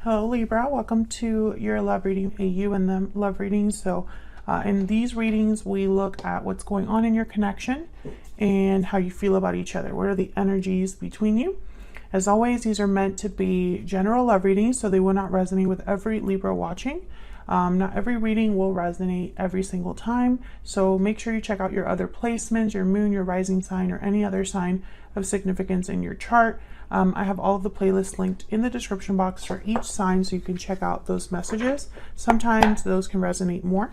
Hello Libra, welcome to your love reading, a you and them love reading. So in these readings we look at what's going on in your connection and how you feel about each other. What are the energies between you? As always, these are meant to be general love readings, so they will not resonate with every Libra watching. Not every reading will resonate every single time, so make sure you check out your other placements, your moon, your rising sign, or any other sign of significance in your chart. I have all of the playlists linked in the description box for each sign, so you can check out those messages. Sometimes those can resonate more.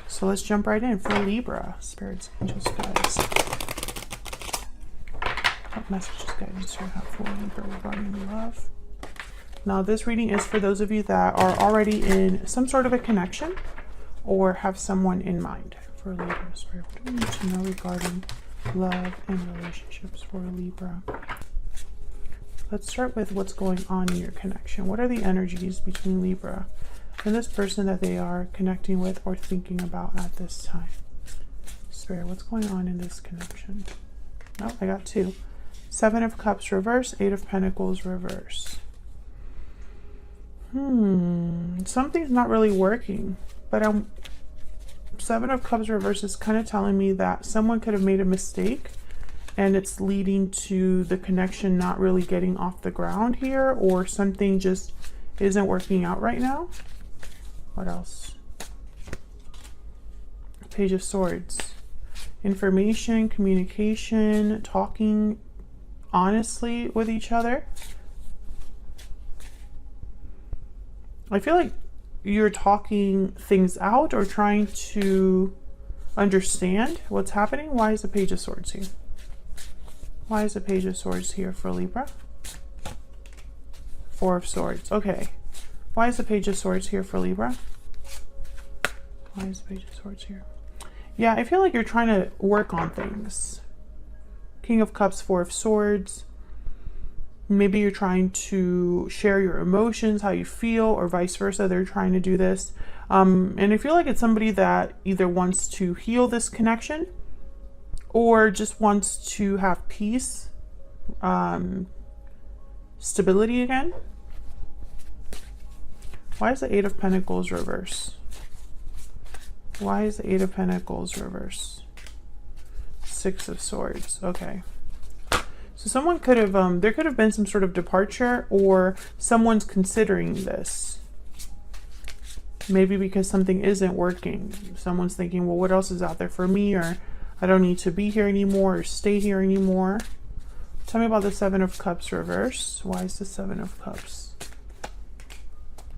So let's jump right in for Libra. Spirits, angels, guides. What messages, guidance do you have for Libra regarding love? Now this reading is for those of you that are already in some sort of a connection or have someone in mind. For Libra, Spirit, what do we need to know regarding love and relationships for Libra? Let's start with what's going on in your connection. What are the energies between Libra and this person that they are connecting with or thinking about at this time? Spirit, what's going on in this connection? Oh, I got two. Seven of Cups reverse, Eight of Pentacles reverse. Something's not really working, but Seven of Cups reverse is kind of telling me that someone could have made a mistake and it's leading to the connection not really getting off the ground here, or something just isn't working out right now. What else? Page of Swords. Information, communication, talking honestly with each other. I feel like you're talking things out or trying to understand what's happening. Why is the Page of Swords here? Why is the Page of Swords here for Libra? Four of Swords. Okay. Why is the Page of Swords here for Libra? Why is the Page of Swords here? Yeah, I feel like you're trying to work on things. King of Cups, Four of Swords. Maybe you're trying to share your emotions, how you feel, or vice versa. They're trying to do this. And I feel like it's somebody that either wants to heal this connection or just wants to have peace, stability again. Why is the Eight of Pentacles reverse? Why is the Eight of Pentacles reverse? Six of Swords. Okay. So someone could have, there could have been some sort of departure, or someone's considering this. Maybe because something isn't working. Someone's thinking, well, what else is out there for me? Or I don't need to be here anymore or stay here anymore. Tell me about the Seven of Cups reverse. Why is the Seven of Cups?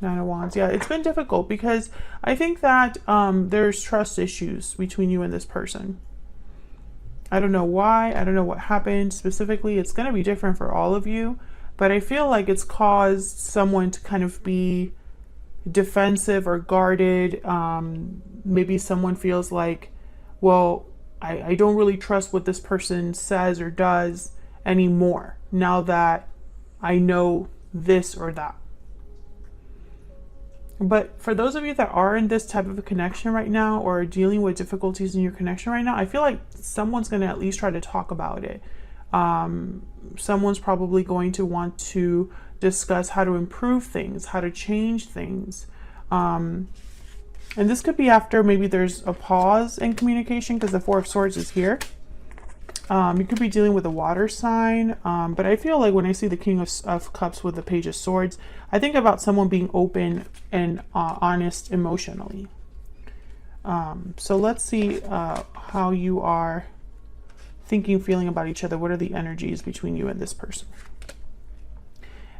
Nine of Wands. Yeah, it's been difficult because I think that there's trust issues between you and this person. I don't know why. I don't know what happened specifically. It's going to be different for all of you, but I feel like it's caused someone to kind of be defensive or guarded. Maybe someone feels like, well, I don't really trust what this person says or does anymore now that I know this or that. But for those of you that are in this type of a connection right now, or dealing with difficulties in your connection right now, I feel like someone's going to at least try to talk about it. Someone's probably going to want to discuss how to improve things, how to change things. And this could be after maybe there's a pause in communication, because the Four of Swords is here. You could be dealing with a water sign, but I feel like when I see the King of Cups with the Page of Swords, I think about someone being open and honest emotionally. So let's see how you are thinking, feeling about each other. What are the energies between you and this person?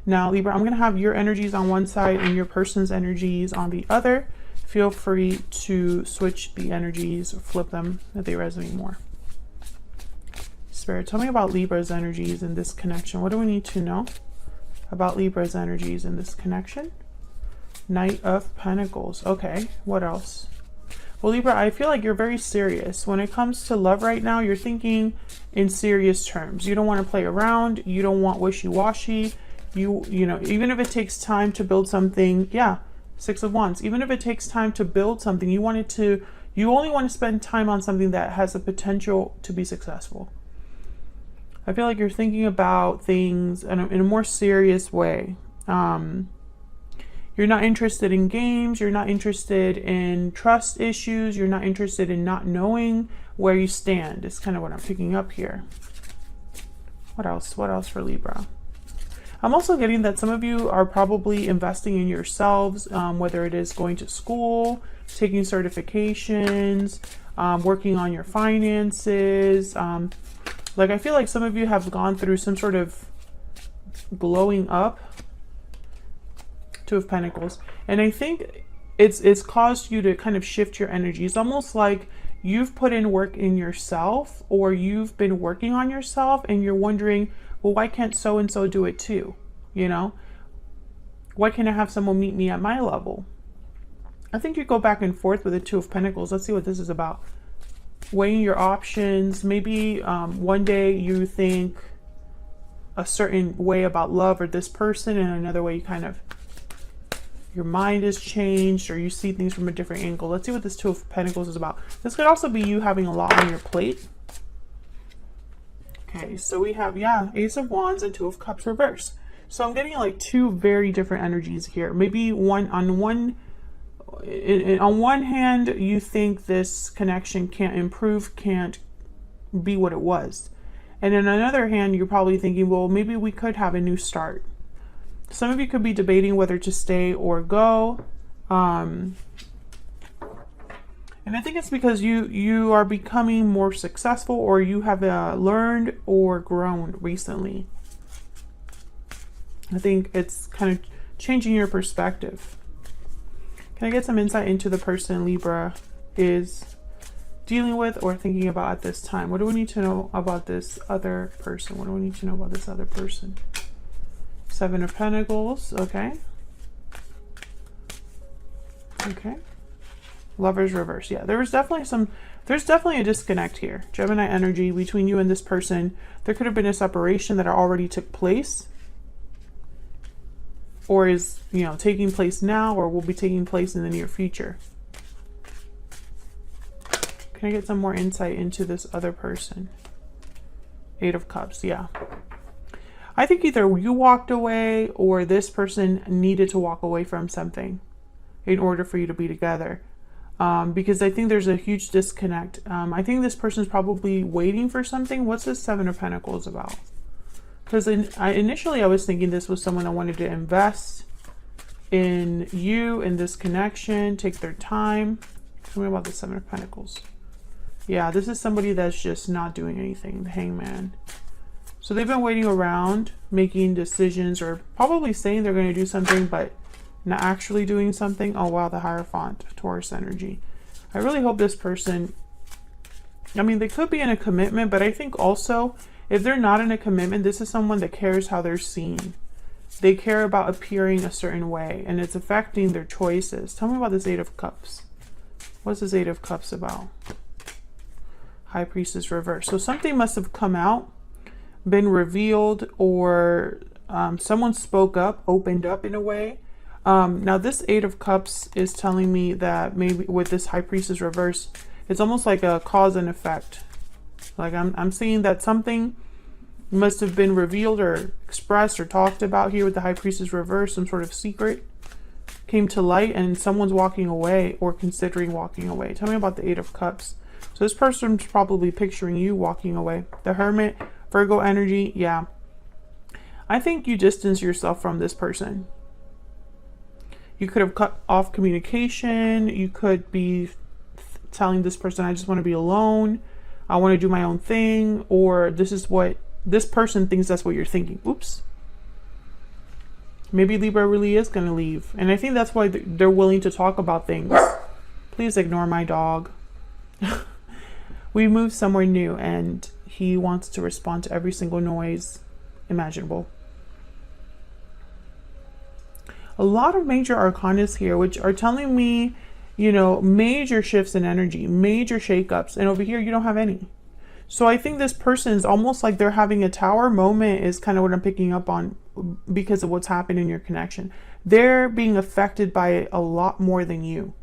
Now, Libra, I'm going to have your energies on one side and your person's energies on the other. Feel free to switch the energies or flip them if they resonate more. Spirit, tell me about Libra's energies in this connection. What do we need to know about Libra's energies in this connection? Knight of Pentacles. Okay, what else? Well, Libra, I feel like you're very serious. When it comes to love right now, you're thinking in serious terms. You don't want to play around. You don't want wishy-washy. You know, even if it takes time to build something, yeah, Six of Wands. Even if it takes time to build something, you only want to spend time on something that has the potential to be successful. I feel like you're thinking about things in a more serious way. You're not interested in games. You're not interested in trust issues. You're not interested in not knowing where you stand. It's kind of what I'm picking up here. What else? What else for Libra? I'm also getting that some of you are probably investing in yourselves, whether it is going to school, taking certifications, working on your finances. Like I feel like some of you have gone through some sort of glowing up. Two of Pentacles. And I think it's caused you to kind of shift your energy. It's almost like you've put in work in yourself, or you've been working on yourself and you're wondering, well, why can't so-and-so do it too? You know, why can't I have someone meet me at my level? I think you go back and forth with the Two of Pentacles. Let's see what this is about. Weighing your options. Maybe one day you think a certain way about love or this person, and another way you kind of, your mind is changed, or you see things from a different angle. Let's see what this Two of Pentacles is about. This could also be you having a lot on your plate. Okay, so we have, yeah, Ace of Wands and Two of Cups reverse. So I'm getting like two very different energies here. Maybe on one hand, you think this connection can't improve, can't be what it was. And on another hand, you're probably thinking, well, maybe we could have a new start. Some of you could be debating whether to stay or go. And I think it's because you are becoming more successful, or you have learned or grown recently. I think it's kind of changing your perspective. Can I get some insight into the person Libra is dealing with or thinking about at this time? What do we need to know about this other person? What do we need to know about this other person? Seven of Pentacles. Okay. Okay. Lovers reverse. Yeah, there's definitely a disconnect here. Gemini energy between you and this person. There could have been a separation that already took place, or is, you know, taking place now, or will be taking place in the near future. Can I get some more insight into this other person? Eight of Cups. Yeah. I think either you walked away, or this person needed to walk away from something in order for you to be together. Because I think there's a huge disconnect. I think this person is probably waiting for something. What's this Seven of Pentacles about? Because initially I was thinking this was someone that wanted to invest in you, in this connection, take their time. Tell me about the Seven of Pentacles. Yeah, this is somebody that's just not doing anything. The Hangman. So they've been waiting around, making decisions, or probably saying they're going to do something, but not actually doing something. Oh wow, the Hierophant, Taurus energy. I really hope this person, I mean, they could be in a commitment, but I think also if they're not in a commitment, this is someone that cares how they're seen. They care about appearing a certain way, and it's affecting their choices. Tell me about this Eight of Cups. What's this Eight of Cups about? High Priestess reverse. So something must have come out, been revealed, or someone spoke up, opened up in a way. Now this Eight of Cups is telling me that maybe with this High Priestess reverse, it's almost like a cause and effect. Like I'm seeing that something must have been revealed or expressed or talked about here with the High Priestess reverse. Some sort of secret came to light, and someone's walking away or considering walking away. Tell me about the Eight of Cups. So this person's probably picturing you walking away. The Hermit, Virgo energy. Yeah. I think you distance yourself from this person. You could have cut off communication. You could be telling this person, I just want to be alone. I want to do my own thing. Or this is what this person thinks that's what you're thinking. Oops. Maybe Libra really is going to leave. And I think that's why they're willing to talk about things. Please ignore my dog. We moved somewhere new and he wants to respond to every single noise imaginable. A lot of major arcanas here, which are telling me, you know, major shifts in energy, major shakeups. And over here, you don't have any. So I think this person is almost like they're having a tower moment is kind of what I'm picking up on because of what's happened in your connection. They're being affected by it a lot more than you.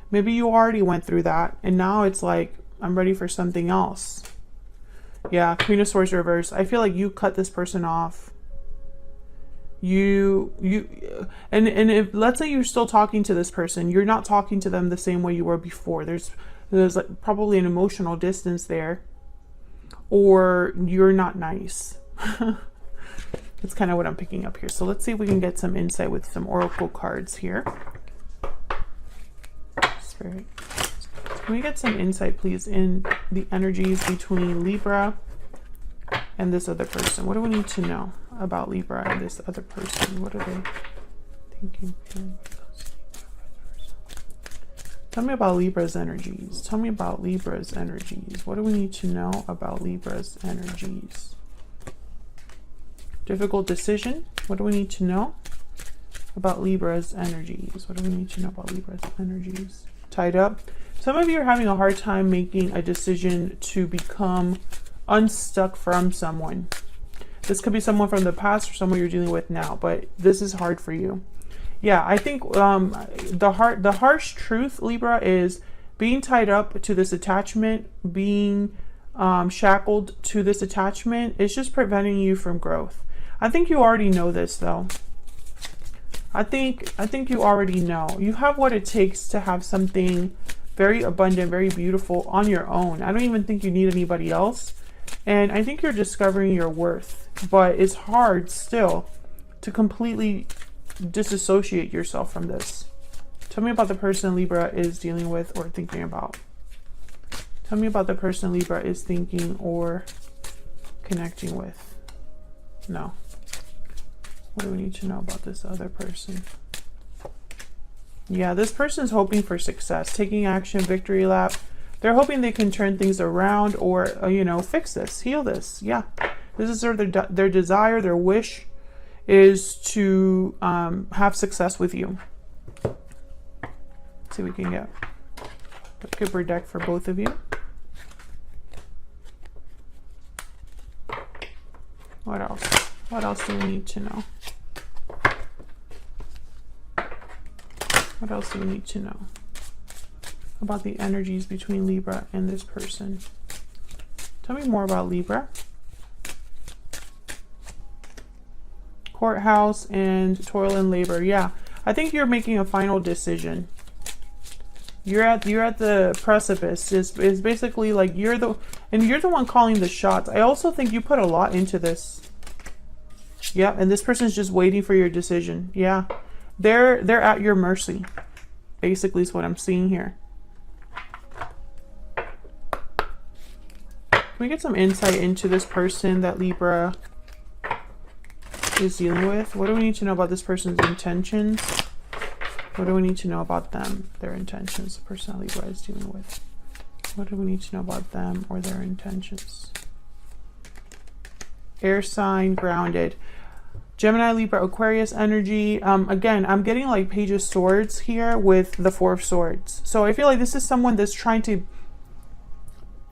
Maybe you already went through that and now it's like, I'm ready for something else. Yeah, Queen of Swords reverse. I feel like you cut this person off. and if, let's say you're still talking to this person, you're not talking to them the same way you were before. There's like probably an emotional distance there, or you're not nice. That's kind of what I'm picking up here. So let's see if we can get some insight with some oracle cards here. Spirit, can we get some insight, please, in the energies between Libra and this other person? What do we need to know about Libra and this other person? What are they thinking? Tell me about Libra's energies. Tell me about Libra's energies. What do we need to know about Libra's energies? Difficult decision. What do we need to know about Libra's energies? What do we need to know about Libra's energies? Tied up. Some of you are having a hard time making a decision to become unstuck from someone. This could be someone from the past or someone you're dealing with now, but this is hard for you. Yeah, I think the harsh truth, Libra, is being tied up to this attachment, being shackled to this attachment is just preventing you from growth. I think you already know this, though. I think you already know. You have what it takes to have something very abundant, very beautiful on your own. I don't even think you need anybody else. And I think you're discovering your worth, but it's hard still to completely disassociate yourself from this. Tell me about the person Libra is dealing with or thinking about. Tell me about the person Libra is thinking or connecting with. No. What do we need to know about this other person? Yeah, this person's hoping for success, taking action, victory lap. They're hoping they can turn things around or, you know, fix this, heal this. Yeah, this is sort of their desire, their wish is to have success with you. Let's see what we can get a Kipper deck for both of you. What else? What else do we need to know? What else do we need to know about the energies between Libra and this person? Tell me more about Libra. Courthouse and toil and labor. Yeah, I think you're making a final decision. You're at the precipice. It's basically like you're the one calling the shots. I also think you put a lot into this. Yeah, and this person's just waiting for your decision. Yeah, they're at your mercy. Basically, is what I'm seeing here. Can we get some insight into this person that Libra is dealing with? What do we need to know about this person's intentions? What do we need to know about them, their intentions, the person that Libra is dealing with? What do we need to know about them or their intentions? Air sign, grounded. Gemini, Libra, Aquarius energy. Again, I'm getting like Page of Swords here with the Four of Swords. So I feel like this is someone that's trying to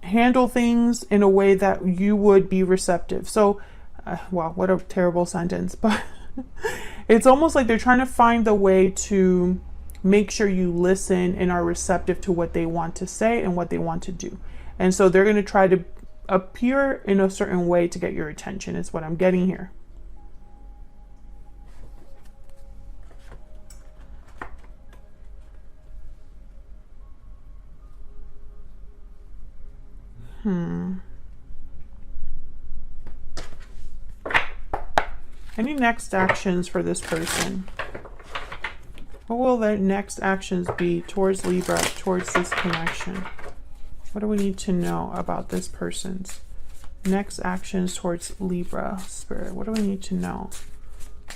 handle things in a way that you would be receptive. So, wow, what a terrible sentence. But it's almost like they're trying to find the way to make sure you listen and are receptive to what they want to say and what they want to do. And so they're going to try to appear in a certain way to get your attention, is what I'm getting here. Any next actions for this person? What will their next actions be towards Libra, towards this connection? What do we need to know about this person's next actions towards Libra, Spirit? What do we need to know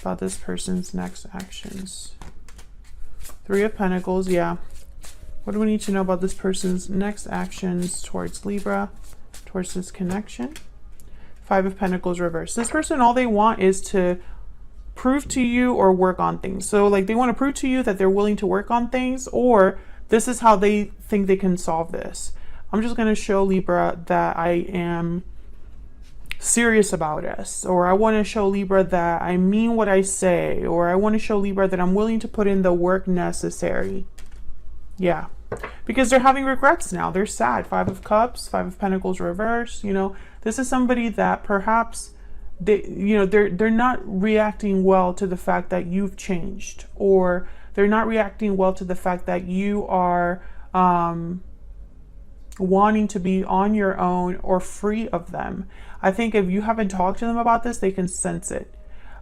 about this person's next actions? Three of Pentacles, yeah. What do we need to know about this person's next actions towards Libra, towards this connection? Five of Pentacles reversed. This person, all they want is to prove to you or work on things. So like they want to prove to you that they're willing to work on things, or this is how they think they can solve this. I'm just going to show Libra that I am serious about this, or I want to show Libra that I mean what I say, or I want to show Libra that I'm willing to put in the work necessary. Yeah, because they're having regrets now. They're sad. Five of Cups, Five of Pentacles reversed. You know, this is somebody that perhaps they're not reacting well to the fact that you've changed, or they're not reacting well to the fact that you are wanting to be on your own or free of them. I think if you haven't talked to them about this, they can sense it.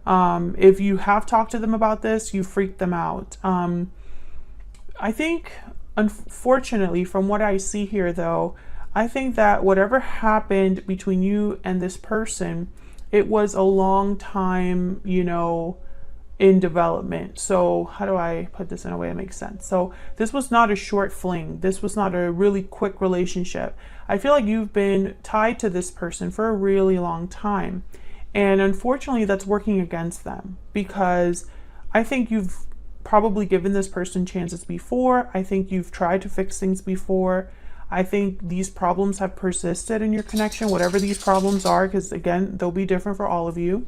If you have talked to them about this, you freak them out. I think, unfortunately, from what I see here, though, I think that whatever happened between you and this person, it was a long time, in development. So how do I put this in a way that makes sense? So this was not a short fling. This was not a really quick relationship. I feel like you've been tied to this person for a really long time. And unfortunately, that's working against them, because I think you've probably given this person chances before. I think you've tried to fix things before. I think these problems have persisted in your connection, whatever these problems are, because again, they'll be different for all of you.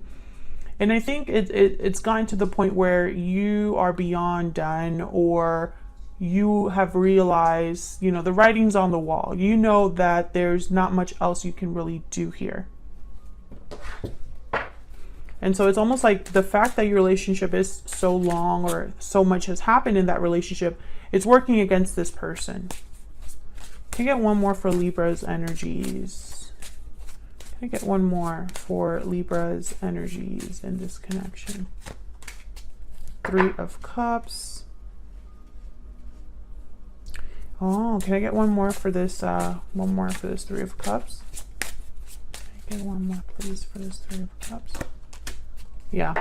And I think it's gotten to the point where you are beyond done, or you have realized, the writing's on the wall. You know that there's not much else you can really do here. And so it's almost like the fact that your relationship is so long, or so much has happened in that relationship, it's working against this person. Can I get one more for Libra's energies? Can I get one more for Libra's energies in this connection? 3 of Cups. Oh, can I get one more for this? One more for this 3 of Cups. Can I get one more, please, for this 3 of Cups? Yeah,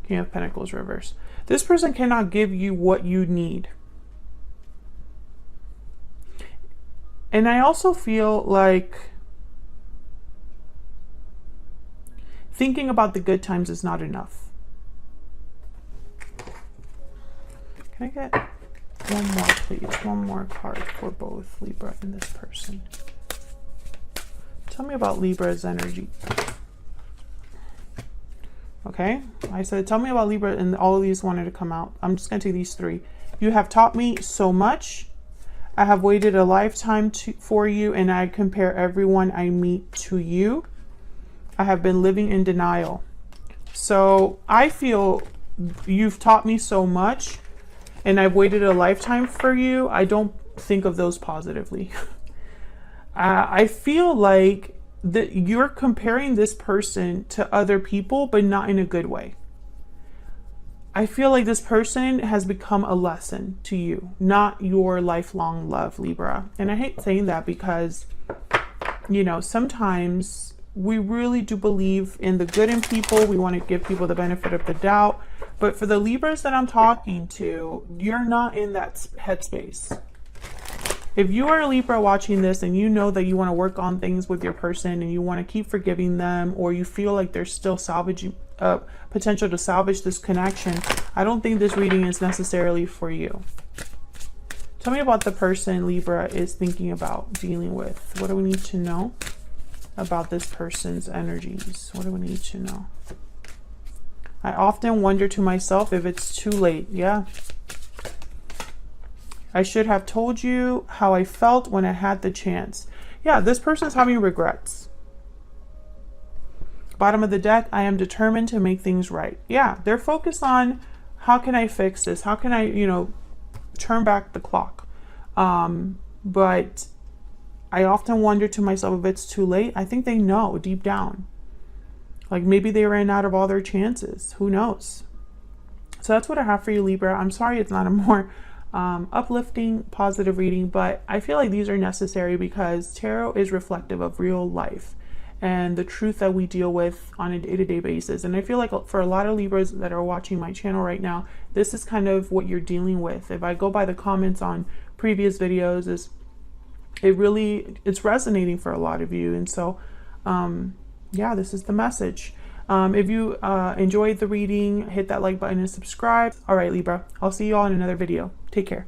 King of Pentacles reverse. This person cannot give you what you need. And I also feel like thinking about the good times is not enough. Can I get one more, please? One more card for both Libra and this person. Tell me about Libra's energy. Okay, I said, tell me about Libra, and all of these wanted to come out. I'm just going to take these 3. You have taught me so much. I have waited a lifetime for you, and I compare everyone I meet to you. I have been living in denial. So I feel you've taught me so much, and I've waited a lifetime for you. I don't think of those positively. I feel like that you're comparing this person to other people, but not in a good way. I feel like this person has become a lesson to you, not your lifelong love, Libra. And I hate saying that because, sometimes we really do believe in the good in people. We want to give people the benefit of the doubt. But for the Libras that I'm talking to, you're not in that headspace. If you are a Libra watching this and you know that you want to work on things with your person and you want to keep forgiving them, or you feel like there's still potential to salvage this connection, I don't think this reading is necessarily for you. Tell me about the person Libra is thinking about dealing with. What do we need to know about this person's energies? What do we need to know? I often wonder to myself if it's too late. Yeah. I should have told you how I felt when I had the chance. Yeah, this person's having regrets. Bottom of the deck, I am determined to make things right. Yeah, they're focused on how can I fix this? How can I, turn back the clock? But I often wonder to myself if it's too late. I think they know deep down. Like maybe they ran out of all their chances. Who knows? So that's what I have for you, Libra. I'm sorry it's not a more uplifting, positive reading, but I feel like these are necessary because tarot is reflective of real life and the truth that we deal with on a day-to-day basis. And I feel like for a lot of Libras that are watching my channel right now, this is kind of what you're dealing with. If I go by the comments on previous videos, it's resonating for a lot of you. And so, yeah, this is the message. If you enjoyed the reading, hit that like button and subscribe. All right, Libra, I'll see you all in another video. Take care.